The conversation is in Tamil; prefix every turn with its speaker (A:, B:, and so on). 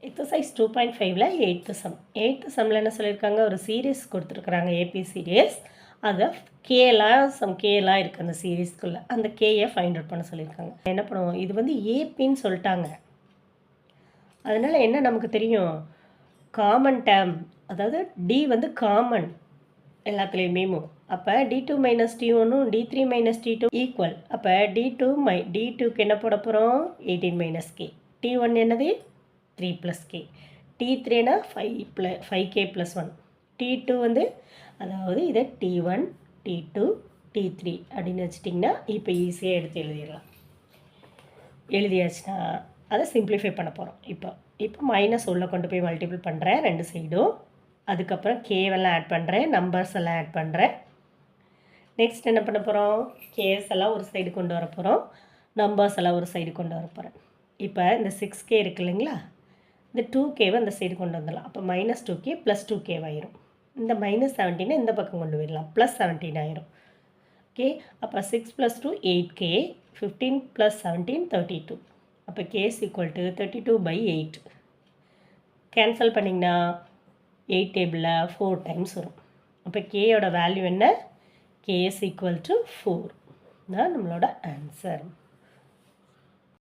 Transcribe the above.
A: Exercise 2.5ல 8th some. 8th சம்மில் என்ன சொல்லியிருக்காங்க, ஒரு சீரீஸ் கொடுத்துருக்குறாங்க, ஏபி சீரீஸ். அதை கேலாம் இருக்குது அந்த சீரீஸ்க்குள்ளே. அந்த கேயை ஃபைண்ட் அவுட் பண்ண சொல்லியிருக்காங்க. என்ன பண்ணுவோம், இது வந்து ஏபின்னு சொல்லிட்டாங்க. அதனால் என்ன நமக்கு தெரியும், காமன் டேர்ம், அதாவது டி வந்து காமன் எல்லாத்துலேயுமே. அப்போ d2 minus t1 d3 minus t2 equal. அப்போ d2க்கு என்ன போட போகிறோம், 18 மைனஸ் கே. t1 என்னது 3 plus K. t3னா 5k plus 1. t2 வந்து அதாவது இதை t1 t2 t3 அப்படின்னு வச்சிட்டிங்கன்னா இப்போ ஈஸியாக எடுத்து எழுதிடலாம். எழுதியாச்சுன்னா அதை சிம்பிளிஃபை பண்ண போகிறோம். இப்போ மைனஸ் உள்ளே கொண்டு போய் மல்டிபிள் பண்ணுறேன் ரெண்டு சைடும். அதுக்கப்புறம் கேவெல்லாம் ஆட் பண்ணுறேன், நம்பர்ஸ் எல்லாம் ஆட் பண்ணுறேன். நெக்ஸ்ட் என்ன பண்ண போகிறோம், கேஸ் எல்லாம் ஒரு சைடு கொண்டு வர போகிறோம், நம்பர்ஸ் எல்லாம் ஒரு சைடு கொண்டு வர போகிறேன். இப்போ இந்த 6k இருக்கு இல்லைங்களா, இந்த 2kவை அந்த சைடு கொண்டு வந்துடலாம். அப்போ மைனஸ் 2k ப்ளஸ் 2k ஆயிரும். இந்த மைனஸ் 17 இந்த பக்கம் கொண்டு போயிடலாம், ப்ளஸ் 17 ஆயிரும். ஓகே, அப்போ 6 ப்ளஸ் 2 8k, 15 ப்ளஸ் 17 32. அப்போ கேஸ் ஈக்குவல் டு 32/8. கேன்சல் பண்ணிங்கன்னா 8 டேபிளில் 4 டைம்ஸ் வரும். அப்போ கேயோட வேல்யூ என்ன, k is equal to 4 தான் நம்மளோட ஆன்சர்.